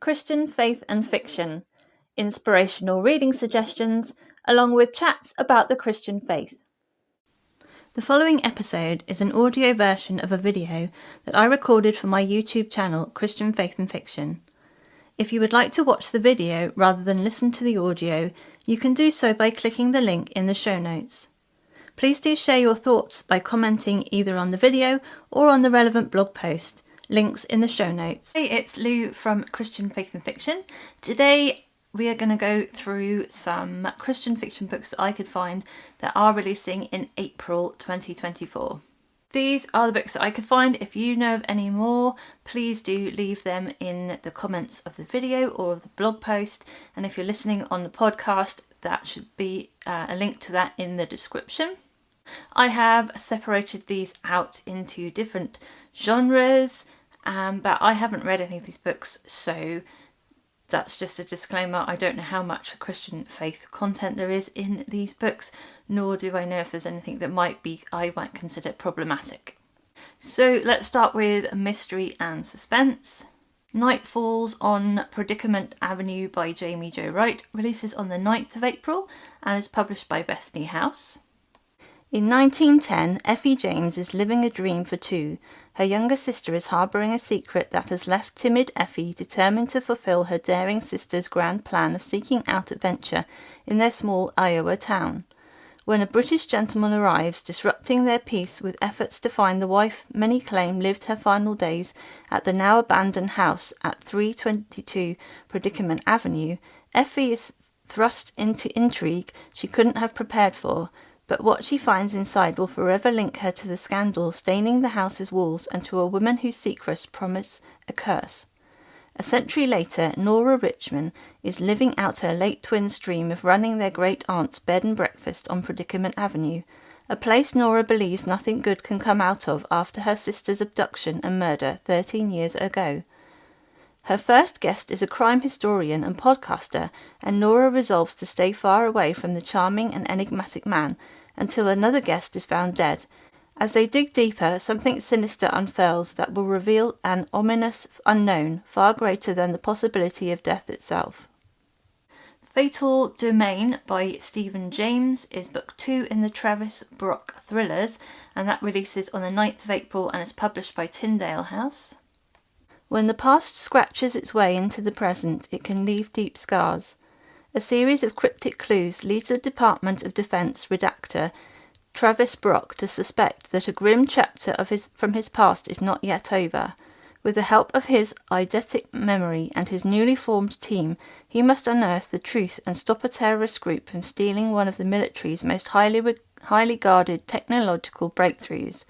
Christian faith and fiction, inspirational reading suggestions, along with chats about the Christian faith. The following episode is an audio version of a video that I recorded for my YouTube channel, Christian Faith and Fiction. If you would like to watch the video rather than listen to the audio, you can do so by clicking the link in the show notes. Please do share your thoughts by commenting either on the video or on the relevant blog post. Links in the show notes. Hey, it's Lou from Christian Faith and Fiction. Today we are going to go through some Christian fiction books that I could find that are releasing in April 2024. These are the books that I could find. If you know of any more, please do leave them in the comments of the video or of the blog post. And if you're listening on the podcast, that should be a link to that in the description. I have separated these out into different genres, but I haven't read any of these books, so that's just a disclaimer. I don't know how much Christian faith content there is in these books, nor do I know if there's anything that I might consider problematic. So let's start with mystery and suspense. Night Falls on Predicament Avenue by Jaime Wright releases on the 9th of April and is published by Bethany House. In 1910, Effie James is living a dream for two. Her younger sister is harbouring a secret that has left timid Effie determined to fulfil her daring sister's grand plan of seeking out adventure in their small Iowa town. When a British gentleman arrives, disrupting their peace with efforts to find the wife many claim lived her final days at the now abandoned house at 322 Predicament Avenue, Effie is thrust into intrigue she couldn't have prepared for. But what she finds inside will forever link her to the scandal staining the house's walls and to a woman whose secrets promise a curse. A century later, Nora Richmond is living out her late twin's dream of running their great-aunt's bed and breakfast on Predicament Avenue, a place Nora believes nothing good can come out of after her sister's abduction and murder 13 years ago. Her first guest is a crime historian and podcaster, and Nora resolves to stay far away from the charming and enigmatic man until another guest is found dead. As they dig deeper, something sinister unfurls that will reveal an ominous unknown far greater than the possibility of death itself. Fatal Domain by Stephen James is book 2 in the Travis Brock thrillers, and that releases on the 9th of April and is published by Tyndale House. When the past scratches its way into the present, it can leave deep scars. A series of cryptic clues leads the Department of Defense redactor Travis Brock to suspect that a grim chapter from his past is not yet over. With the help of his eidetic memory and his newly formed team, he must unearth the truth and stop a terrorist group from stealing one of the military's most highly guarded technological breakthroughs.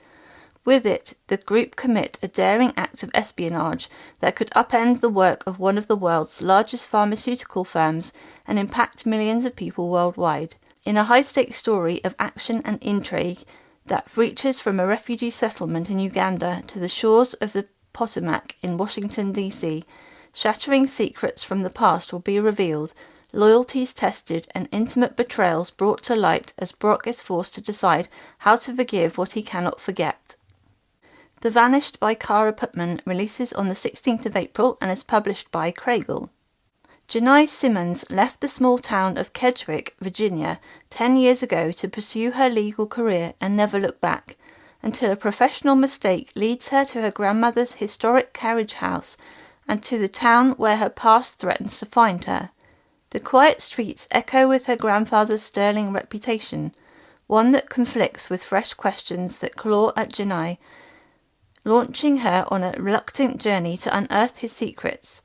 With it, the group commit a daring act of espionage that could upend the work of one of the world's largest pharmaceutical firms and impact millions of people worldwide. In a high-stakes story of action and intrigue that reaches from a refugee settlement in Uganda to the shores of the Potomac in Washington, D.C., shattering secrets from the past will be revealed, loyalties tested, and intimate betrayals brought to light as Brock is forced to decide how to forgive what he cannot forget. The Vanished by Cara Putman releases on the 16th of April and is published by Craigle. Janai Simmons left the small town of Kedgwick, Virginia, 10 years ago to pursue her legal career and never look back, until a professional mistake leads her to her grandmother's historic carriage house and to the town where her past threatens to find her. The quiet streets echo with her grandfather's sterling reputation, one that conflicts with fresh questions that claw at Janai, launching her on a reluctant journey to unearth his secrets.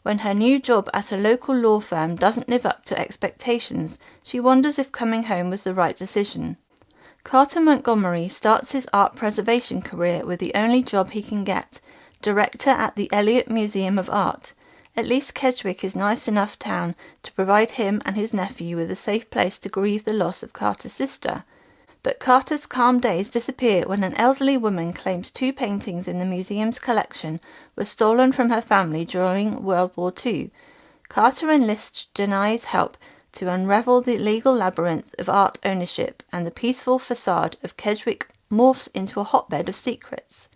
When her new job at a local law firm doesn't live up to expectations, she wonders if coming home was the right decision. Carter Montgomery starts his art preservation career with the only job he can get, director at the Elliott Museum of Art. At least Kedgwick is nice enough town to provide him and his nephew with a safe place to grieve the loss of Carter's sister. But Carter's calm days disappear when an elderly woman claims 2 paintings in the museum's collection were stolen from her family during World War II. Carter enlists Janai's help to unravel the legal labyrinth of art ownership, and the peaceful facade of Kedgwick morphs into a hotbed of secrets.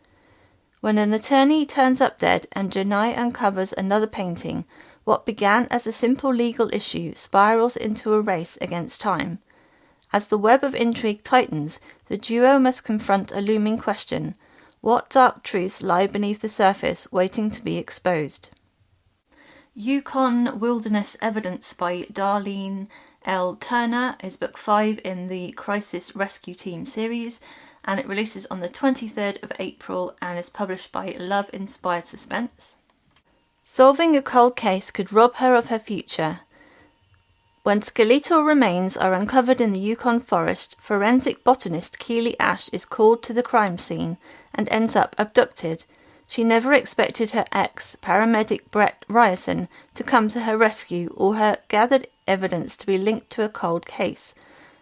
When an attorney turns up dead and Jaime uncovers another painting, what began as a simple legal issue spirals into a race against time. As the web of intrigue tightens, the duo must confront a looming question: what dark truths lie beneath the surface waiting to be exposed? Yukon Wilderness Evidence by Darlene L. Turner is book 5 in the Crisis Rescue Team series, and it releases on the 23rd of April and is published by Love Inspired Suspense. Solving a cold case could rob her of her future. When skeletal remains are uncovered in the Yukon forest, forensic botanist Keely Ash is called to the crime scene and ends up abducted. She never expected her ex, paramedic Brett Ryerson, to come to her rescue or her gathered evidence to be linked to a cold case.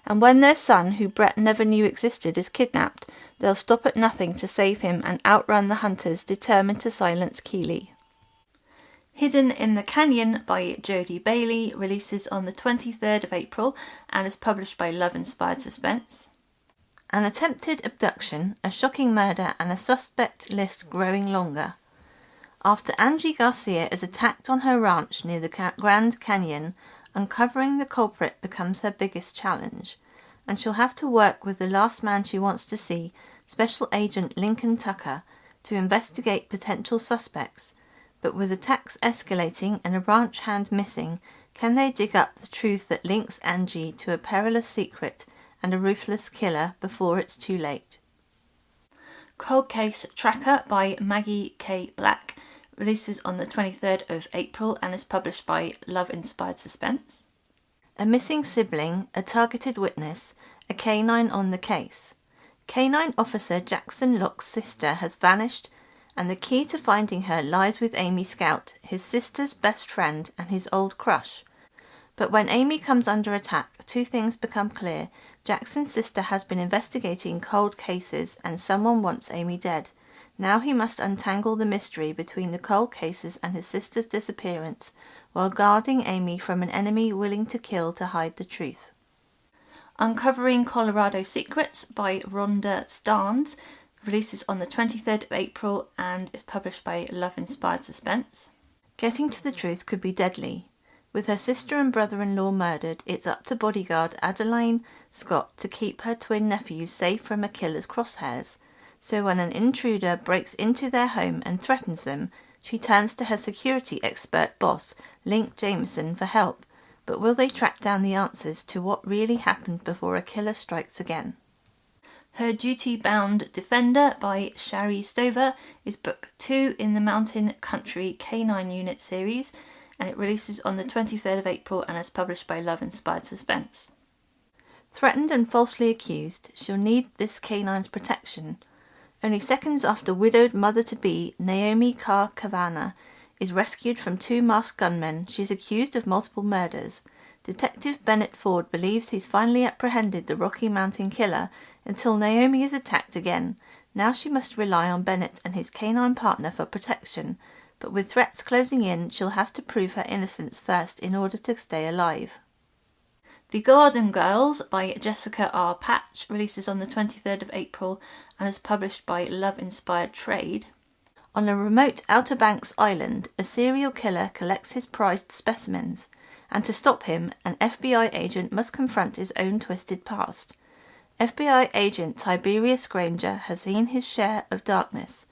And when their son, who Brett never knew existed, is kidnapped, they'll stop at nothing to save him and outrun the hunters determined to silence Keely. Hidden in the Canyon by Jodie Bailey releases on the 23rd of April and is published by Love Inspired Suspense. An attempted abduction, a shocking murder, and a suspect list growing longer. After Angie Garcia is attacked on her ranch near the Grand Canyon, uncovering the culprit becomes her biggest challenge, and she'll have to work with the last man she wants to see, Special Agent Lincoln Tucker, to investigate potential suspects. But with attacks escalating and a ranch hand missing, can they dig up the truth that links Angie to a perilous secret and a ruthless killer before it's too late? Cold Case Tracker by Maggie K. Black releases on the 23rd of April and is published by Love Inspired Suspense. A missing sibling, a targeted witness, a canine on the case. Canine officer Jackson Locke's sister has vanished, and the key to finding her lies with Amy Scout, his sister's best friend and his old crush. But when Amy comes under attack, two things become clear. Jackson's sister has been investigating cold cases, and someone wants Amy dead. Now he must untangle the mystery between the cold cases and his sister's disappearance, while guarding Amy from an enemy willing to kill to hide the truth. Uncovering Colorado Secrets by Rhonda Starnes releases on the 23rd of April and is published by Love Inspired Suspense. Getting to the truth could be deadly. With her sister and brother-in-law murdered, it's up to bodyguard Adeline Scott to keep her twin nephews safe from a killer's crosshairs. So when an intruder breaks into their home and threatens them, she turns to her security expert boss, Link Jameson, for help. But will they track down the answers to what really happened before a killer strikes again? Her Duty-Bound Defender by Sharee Stover is book 2 in the Mountain Country K9 Unit series, and it releases on the 23rd of April and is published by Love Inspired Suspense. Threatened and falsely accused, she'll need this canine's protection. Only seconds after widowed mother-to-be Naomi Carr Cavana is rescued from two masked gunmen, she's accused of multiple murders. Detective Bennett Ford believes he's finally apprehended the Rocky Mountain killer until Naomi is attacked again. Now she must rely on Bennett and his canine partner for protection, but with threats closing in, she'll have to prove her innocence first in order to stay alive. The Garden Girls by Jessica R. Patch releases on the 23rd of April and is published by Love Inspired Trade. On a remote Outer Banks island, a serial killer collects his prized specimens, and to stop him, an FBI agent must confront his own twisted past. FBI agent Tiberius Granger has seen his share of darkness,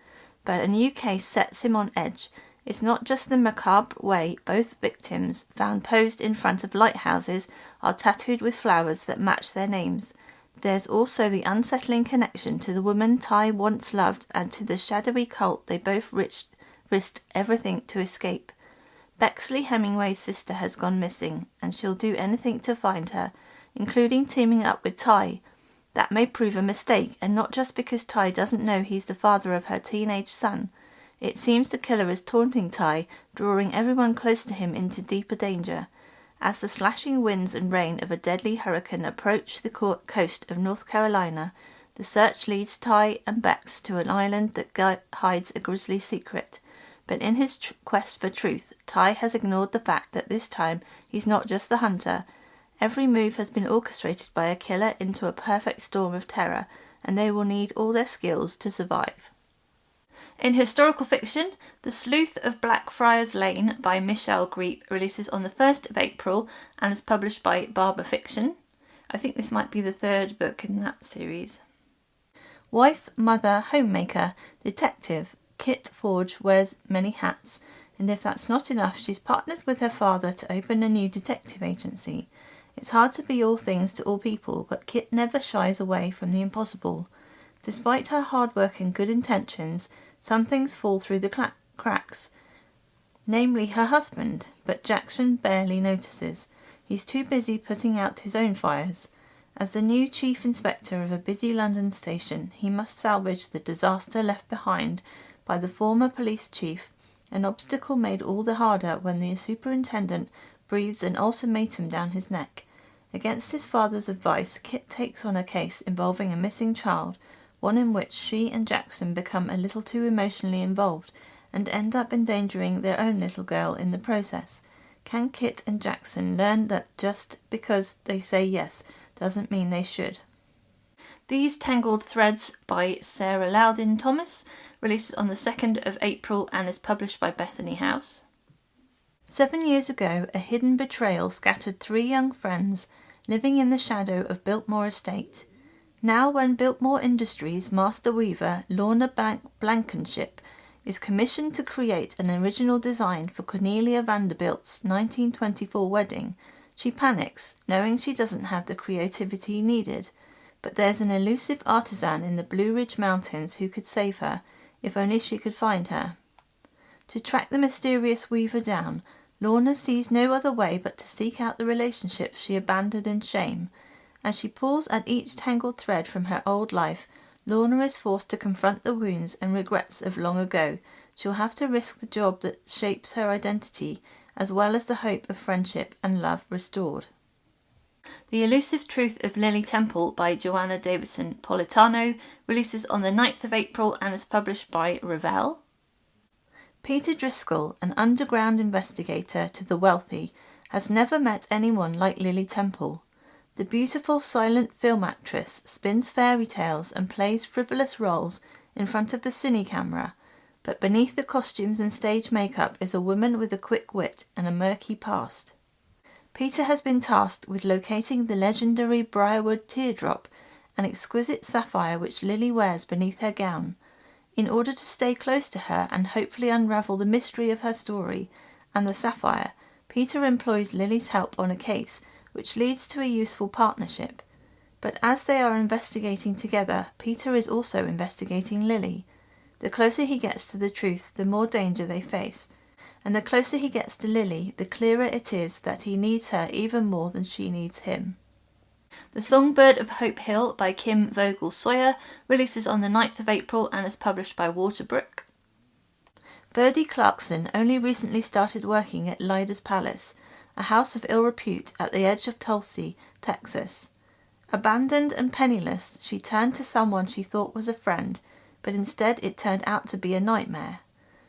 but a new case sets him on edge. It's not just the macabre way both victims, found posed in front of lighthouses, are tattooed with flowers that match their names. There's also the unsettling connection to the woman Ty once loved and to the shadowy cult they both risked everything to escape. Bexley Hemingway's sister has gone missing, and she'll do anything to find her, including teaming up with Ty. That may prove a mistake, and not just because Ty doesn't know he's the father of her teenage son. It seems the killer is taunting Ty, drawing everyone close to him into deeper danger. As the slashing winds and rain of a deadly hurricane approach the coast of North Carolina, the search leads Ty and Bex to an island that hides a grisly secret. But in his quest for truth, Ty has ignored the fact that this time he's not just the hunter. Every move has been orchestrated by a killer into a perfect storm of terror, and they will need all their skills to survive. In historical fiction, The Sleuth of Blackfriars Lane by Michelle Griep releases on the 1st of April and is published by Barber Fiction. I think this might be the third book in that series. Wife, mother, homemaker, detective, Kit Forge wears many hats, and if that's not enough, she's partnered with her father to open a new detective agency. It's hard to be all things to all people, but Kit never shies away from the impossible. Despite her hard work and good intentions, some things fall through the cracks, namely her husband, but Jackson barely notices. He's too busy putting out his own fires. As the new chief inspector of a busy London station, he must salvage the disaster left behind by the former police chief, an obstacle made all the harder when the superintendent breathes an ultimatum down his neck. Against his father's advice, Kit takes on a case involving a missing child, one in which she and Jackson become a little too emotionally involved and end up endangering their own little girl in the process. Can Kit and Jackson learn that just because they say yes doesn't mean they should? These Tangled Threads by Sarah Loudin Thomas releases on the 2nd of April and is published by Bethany House. 7 years ago, a hidden betrayal scattered 3 young friends living in the shadow of Biltmore Estate. Now, when Biltmore Industries master weaver Lorna Blankenship is commissioned to create an original design for Cornelia Vanderbilt's 1924 wedding, she panics, knowing she doesn't have the creativity needed. But there's an elusive artisan in the Blue Ridge Mountains who could save her, if only she could find her. To track the mysterious weaver down, Lorna sees no other way but to seek out the relationships she abandoned in shame. As she pulls at each tangled thread from her old life, Lorna is forced to confront the wounds and regrets of long ago. She'll have to risk the job that shapes her identity, as well as the hope of friendship and love restored. The Elusive Truth of Lily Temple by Joanna Davidson Politano releases on the 9th of April and is published by Revell. Peter Driscoll, an underground investigator to the wealthy, has never met anyone like Lily Temple. The beautiful silent film actress spins fairy tales and plays frivolous roles in front of the cine camera, but beneath the costumes and stage makeup is a woman with a quick wit and a murky past. Peter has been tasked with locating the legendary Briarwood teardrop, an exquisite sapphire which Lily wears beneath her gown. In order to stay close to her and hopefully unravel the mystery of her story and the sapphire, Peter employs Lily's help on a case, which leads to a useful partnership. But as they are investigating together, Peter is also investigating Lily. The closer he gets to the truth, the more danger they face. And the closer he gets to Lily, the clearer it is that he needs her even more than she needs him. The Songbird of Hope Hill by Kim Vogel Sawyer releases on the 9th of April and is published by Waterbrook. Birdie Clarkson only recently started working at Lyda's Palace, a house of ill repute at the edge of Tulsa, Texas. Abandoned and penniless, she turned to someone she thought was a friend, but instead it turned out to be a nightmare.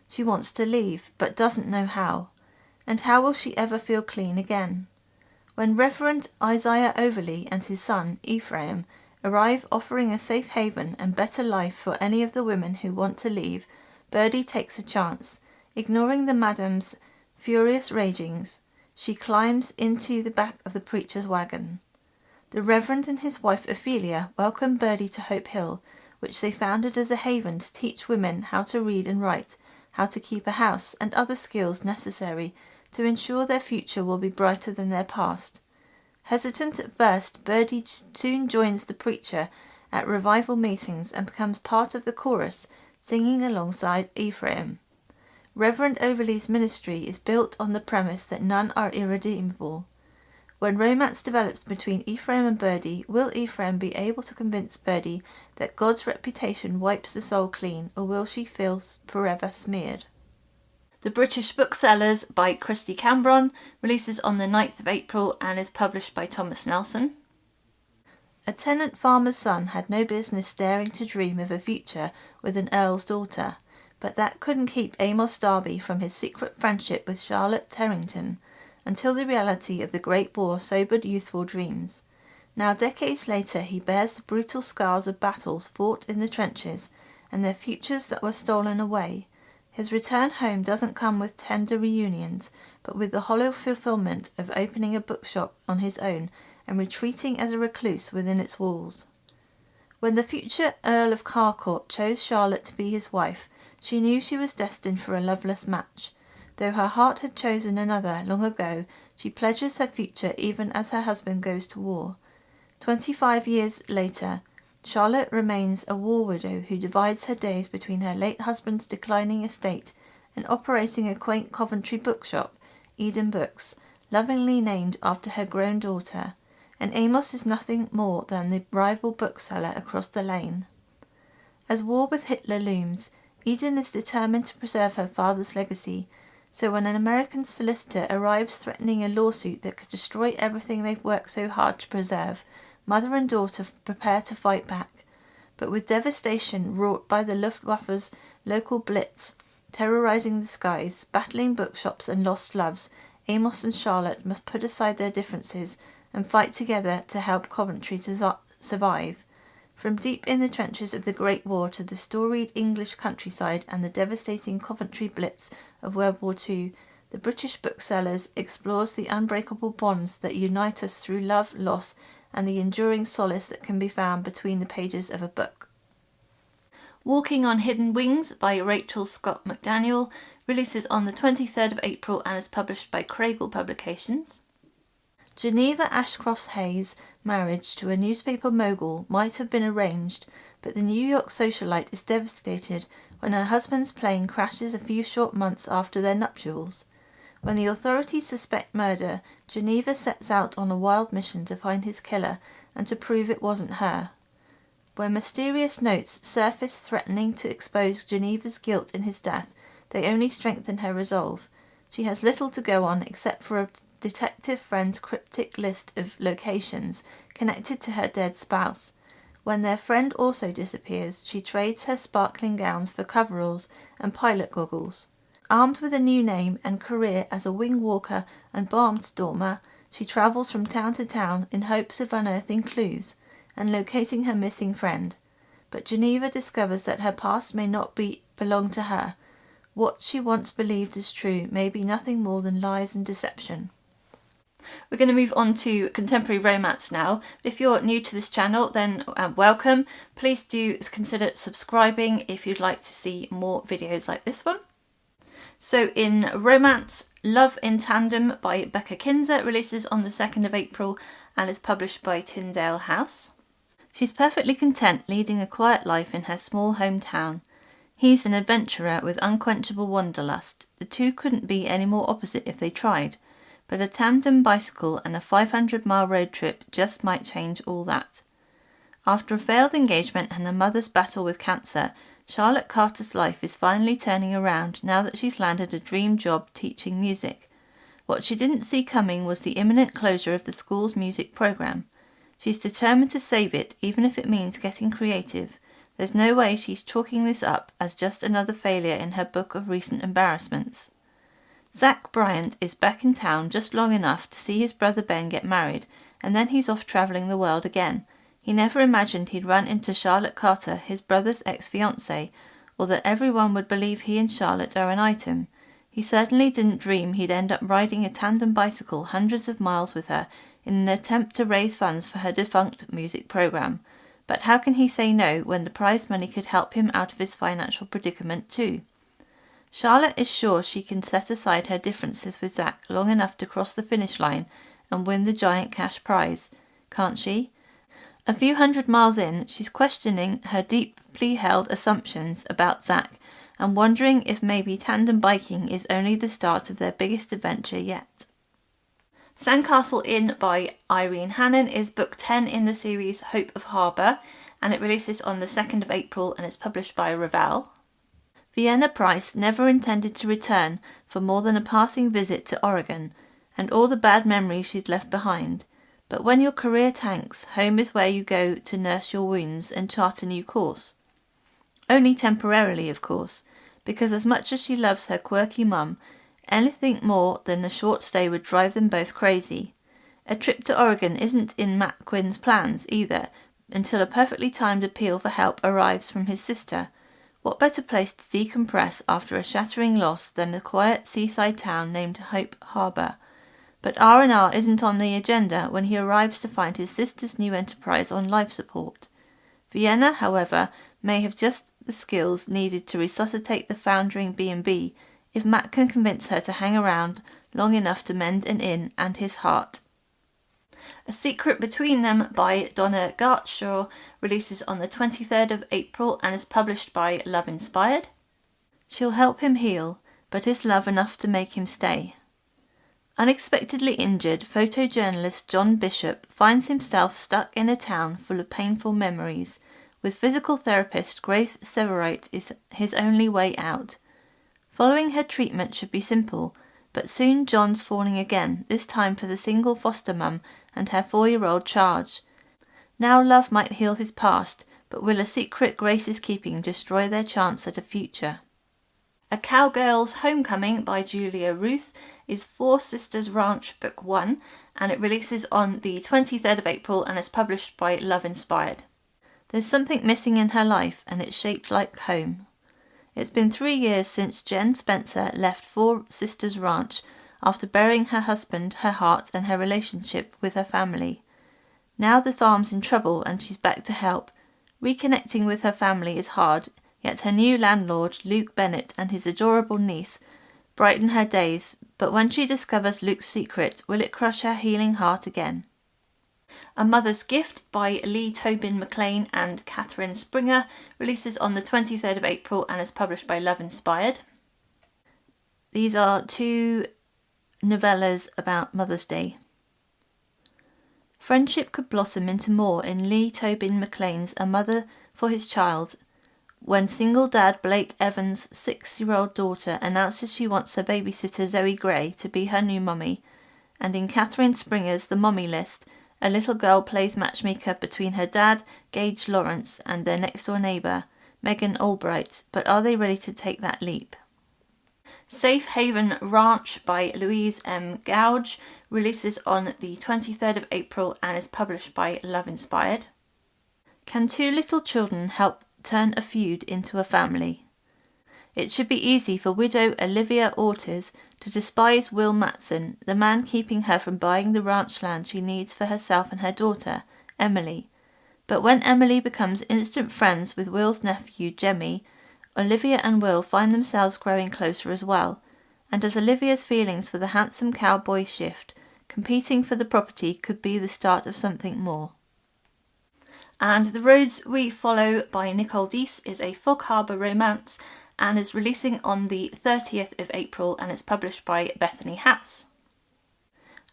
She wants to leave, but doesn't know how. And how will she ever feel clean again? When Reverend Isaiah Overley and his son, Ephraim, arrive offering a safe haven and better life for any of the women who want to leave, Birdie takes a chance. Ignoring the madam's furious ragings, she climbs into the back of the preacher's wagon. The Reverend and his wife Ophelia welcome Birdie to Hope Hill, which they founded as a haven to teach women how to read and write, how to keep a house, and other skills necessary to ensure their future will be brighter than their past. Hesitant at first, Birdie soon joins the preacher at revival meetings and becomes part of the chorus, singing alongside Ephraim. Reverend Overley's ministry is built on the premise that none are irredeemable. When romance develops between Ephraim and Birdie, will Ephraim be able to convince Birdie that God's reputation wipes the soul clean, or will she feel forever smeared? The British Booksellers by Christy Cambron releases on the 9th of April and is published by Thomas Nelson. A tenant farmer's son had no business daring to dream of a future with an earl's daughter, but that couldn't keep Amos Darby from his secret friendship with Charlotte Terrington, until the reality of the Great War sobered youthful dreams. Now, decades later, he bears the brutal scars of battles fought in the trenches, and their futures that were stolen away. His return home doesn't come with tender reunions, but with the hollow fulfillment of opening a bookshop on his own and retreating as a recluse within its walls. When the future Earl of Carcourt chose Charlotte to be his wife, she knew she was destined for a loveless match. Though her heart had chosen another long ago, she pledges her future even as her husband goes to war. 25 years later, Charlotte remains a war widow who divides her days between her late husband's declining estate and operating a quaint Coventry bookshop, Eden Books, lovingly named after her grown daughter, and Amos is nothing more than the rival bookseller across the lane. As war with Hitler looms, Eden is determined to preserve her father's legacy, so when an American solicitor arrives threatening a lawsuit that could destroy everything they've worked so hard to preserve, mother and daughter prepare to fight back. But with devastation wrought by the Luftwaffe's local blitz, terrorizing the skies, battling bookshops and lost loves, Amos and Charlotte must put aside their differences and fight together to help Coventry to survive. From deep in the trenches of the Great War to the storied English countryside and the devastating Coventry Blitz of World War II, the British Booksellers explores the unbreakable bonds that unite us through love, loss, and the enduring solace that can be found between the pages of a book. Walking on Hidden Wings by Rachel Scott McDaniel releases on the 23rd of April and is published by Craigle Publications. Geneva Ashcroft Hayes' marriage to a newspaper mogul might have been arranged, but the New York socialite is devastated when her husband's plane crashes a few short months after their nuptials. When the authorities suspect murder, Geneva sets out on a wild mission to find his killer and to prove it wasn't her. When mysterious notes surface threatening to expose Geneva's guilt in his death, they only strengthen her resolve. She has little to go on except for a detective friend's cryptic list of locations connected to her dead spouse. When their friend also disappears, she trades her sparkling gowns for coveralls and pilot goggles. Armed with a new name and career as a wing walker and barnstormer, she travels from town to town in hopes of unearthing clues and locating her missing friend. But Geneva discovers that her past may not belong to her. What she once believed as true may be nothing more than lies and deception. We're going to move on to contemporary romance now. If you're new to this channel, then welcome. Please do consider subscribing if you'd like to see more videos like this one. So in romance, Love in Tandem by Becca Kinzer releases on the 2nd of April and is published by Tyndale House. She's perfectly content leading a quiet life in her small hometown. He's an adventurer with unquenchable wanderlust. The two couldn't be any more opposite if they tried, but a tandem bicycle and a 500-mile road trip just might change all that. After a failed engagement and her mother's battle with cancer, Charlotte Carter's life is finally turning around now that she's landed a dream job teaching music. What she didn't see coming was the imminent closure of the school's music program. She's determined to save it, even if it means getting creative. There's no way she's chalking this up as just another failure in her book of recent embarrassments. Zach Bryant is back in town just long enough to see his brother Ben get married, and then he's off travelling the world again. He never imagined he'd run into Charlotte Carter, his brother's ex-fiancée, or that everyone would believe he and Charlotte are an item. He certainly didn't dream he'd end up riding a tandem bicycle hundreds of miles with her in an attempt to raise funds for her defunct music program. But how can he say no when the prize money could help him out of his financial predicament too? Charlotte is sure she can set aside her differences with Zach long enough to cross the finish line and win the giant cash prize, can't she? A few hundred miles in, she's questioning her deeply held assumptions about Zach and wondering if maybe tandem biking is only the start of their biggest adventure yet. Sandcastle Inn by Irene Hannon is book 10 in the series Hope of Harbour, and it releases on the 2nd of April and is published by Ravel. Vienna Price never intended to return for more than a passing visit to Oregon, and all the bad memories she'd left behind. But when your career tanks, home is where you go to nurse your wounds and chart a new course. Only temporarily, of course, because as much as she loves her quirky mum, anything more than a short stay would drive them both crazy. A trip to Oregon isn't in Matt Quinn's plans either, until a perfectly timed appeal for help arrives from his sister. What better place to decompress after a shattering loss than the quiet seaside town named Hope Harbour? But R&R isn't on the agenda when he arrives to find his sister's new enterprise on life support. Vienna, however, may have just the skills needed to resuscitate the foundering B&B if Matt can convince her to hang around long enough to mend an inn and his heart. A Secret Between Them by Donna Gartshaw releases on the 23rd of April and is published by Love Inspired. She'll help him heal, but is love enough to make him stay? Unexpectedly injured, photojournalist John Bishop finds himself stuck in a town full of painful memories. With physical therapist Grace Severite is his only way out. Following her treatment should be simple, but soon John's falling again, this time for the single foster mum and her 4-year-old charge. Now love might heal his past, but will a secret Grace is keeping destroy their chance at a future? A Cowgirl's Homecoming by Julia Ruth is Four Sisters Ranch Book 1, and it releases on the 23rd of April and is published by Love Inspired. There's something missing in her life, and it's shaped like home. It's been 3 years since Jen Spencer left Four Sisters Ranch after burying her husband, her heart, and her relationship with her family. Now the farm's in trouble and she's back to help. Reconnecting with her family is hard, yet her new landlord, Luke Bennett, and his adorable niece brighten her days, but when she discovers Luke's secret, will it crush her healing heart again? A Mother's Gift by Lee Tobin McLean and Catherine Springer releases on the 23rd of April and is published by Love Inspired. These are 2 novellas about Mother's Day. Friendship could blossom into more in Lee Tobin McLean's A Mother for His Child, when single dad Blake Evans' 6-year-old daughter announces she wants her babysitter Zoe Gray to be her new mummy, and in Catherine Springer's The Mummy List, a little girl plays matchmaker between her dad, Gage Lawrence, and their next-door neighbour, Megan Albright, but are they ready to take that leap? Safe Haven Ranch by Louise M. Gouge releases on the 23rd of April and is published by Love Inspired. Can 2 little children help turn a feud into a family? It should be easy for widow Olivia Ortiz to despise Will Matson, the man keeping her from buying the ranch land she needs for herself and her daughter, Emily. But when Emily becomes instant friends with Will's nephew, Jemmy, Olivia and Will find themselves growing closer as well, and as Olivia's feelings for the handsome cowboy shift, competing for the property could be the start of something more. And The Roads We Follow by Nicole Deese is a Fog Harbour romance and is releasing on the 30th of April and is published by Bethany House.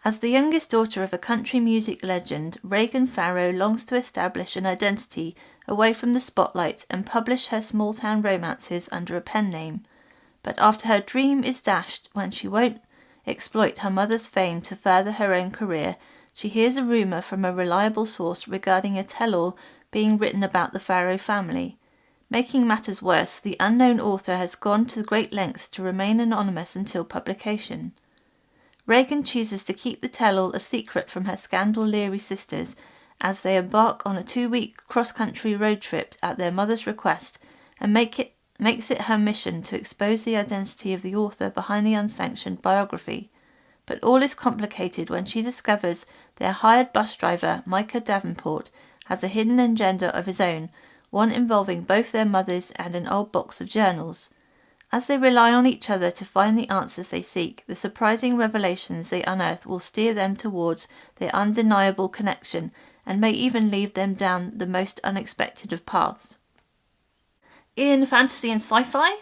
As the youngest daughter of a country music legend, Reagan Farrow longs to establish an identity away from the spotlight and publish her small-town romances under a pen name. But after her dream is dashed when she won't exploit her mother's fame to further her own career, she hears a rumour from a reliable source regarding a tell-all being written about the Farrow family. Making matters worse, the unknown author has gone to great lengths to remain anonymous until publication. Reagan chooses to keep the tell-all a secret from her scandal-leery sisters as they embark on a 2-week cross-country road trip at their mother's request, and makes it her mission to expose the identity of the author behind the unsanctioned biography. But all is complicated when she discovers their hired bus driver, Micah Davenport, has a hidden agenda of his own, one involving both their mothers and an old box of journals. As they rely on each other to find the answers they seek, the surprising revelations they unearth will steer them towards their undeniable connection and may even lead them down the most unexpected of paths. In fantasy and sci-fi,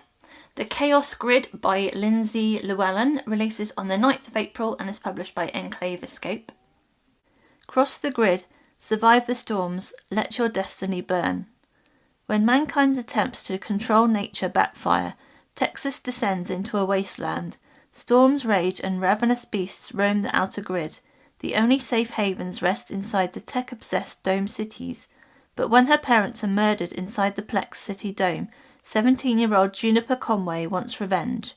The Chaos Grid by Lindsay Llewellyn releases on the 9th of April and is published by Enclave Escape. Cross the grid, survive the storms, let your destiny burn. When mankind's attempts to control nature backfire, Texas descends into a wasteland. Storms rage and ravenous beasts roam the outer grid. The only safe havens rest inside the tech-obsessed dome cities. But when her parents are murdered inside the Plex City Dome, 17-year-old Juniper Conway wants revenge.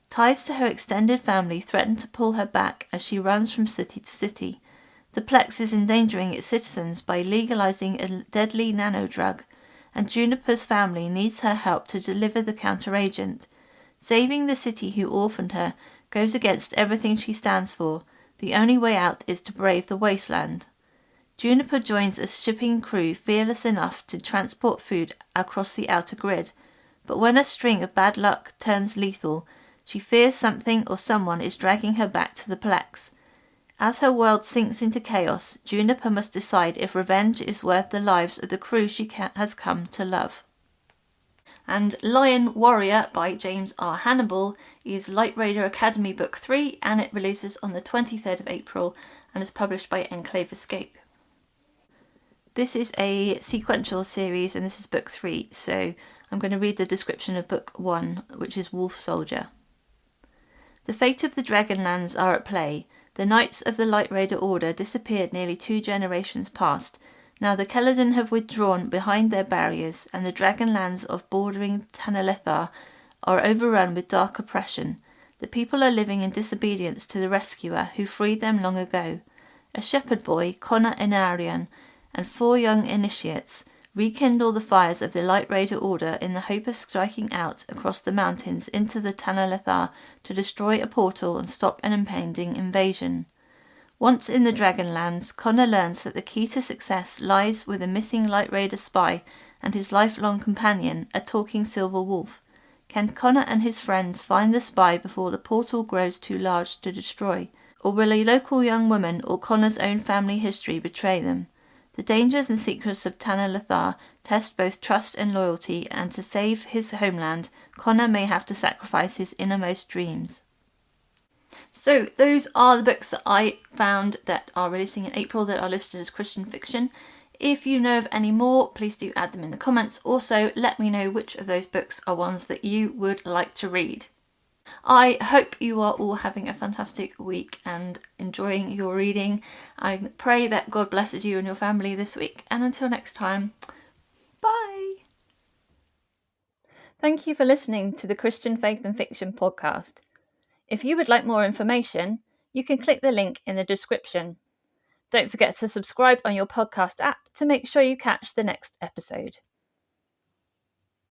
Ties to her extended family threaten to pull her back as she runs from city to city. The Plex is endangering its citizens by legalizing a deadly nano-drug, and Juniper's family needs her help to deliver the counteragent. Saving the city who orphaned her goes against everything she stands for. The only way out is to brave the wasteland. Juniper joins a shipping crew fearless enough to transport food across the outer grid, but when a string of bad luck turns lethal, she fears something or someone is dragging her back to the Plex. As her world sinks into chaos, Juniper must decide if revenge is worth the lives of the crew she has come to love. And Lion Warrior by James R. Hannibal is Light Raider Academy Book 3, and it releases on the 23rd of April and is published by Enclave Escape. This is a sequential series and this is Book 3, so I'm going to read the description of Book 1, which is Wolf Soldier. The fate of the Dragonlands are at play. The Knights of the Light Raider Order disappeared nearly 2 generations past. Now the Keladon have withdrawn behind their barriers, and the Dragonlands of bordering Tanalethar are overrun with dark oppression. The people are living in disobedience to the rescuer who freed them long ago. A shepherd boy, Connor Inarian, and 4 young initiates rekindle the fires of the Light Raider Order in the hope of striking out across the mountains into the Tanalethar to destroy a portal and stop an impending invasion. Once in the Dragonlands, Connor learns that the key to success lies with a missing Light Raider spy and his lifelong companion, a talking silver wolf. Can Connor and his friends find the spy before the portal grows too large to destroy? Or will a local young woman or Connor's own family history betray them? The dangers and secrets of Tanalethar test both trust and loyalty, and to save his homeland, Connor may have to sacrifice his innermost dreams. So those are the books that I found that are releasing in April that are listed as Christian fiction. If you know of any more, please do add them in the comments. Also, let me know which of those books are ones that you would like to read. I hope you are all having a fantastic week and enjoying your reading. I pray that God blesses you and your family this week. And until next time, bye. Thank you for listening to the Christian Faith and Fiction podcast. If you would like more information, you can click the link in the description. Don't forget to subscribe on your podcast app to make sure you catch the next episode.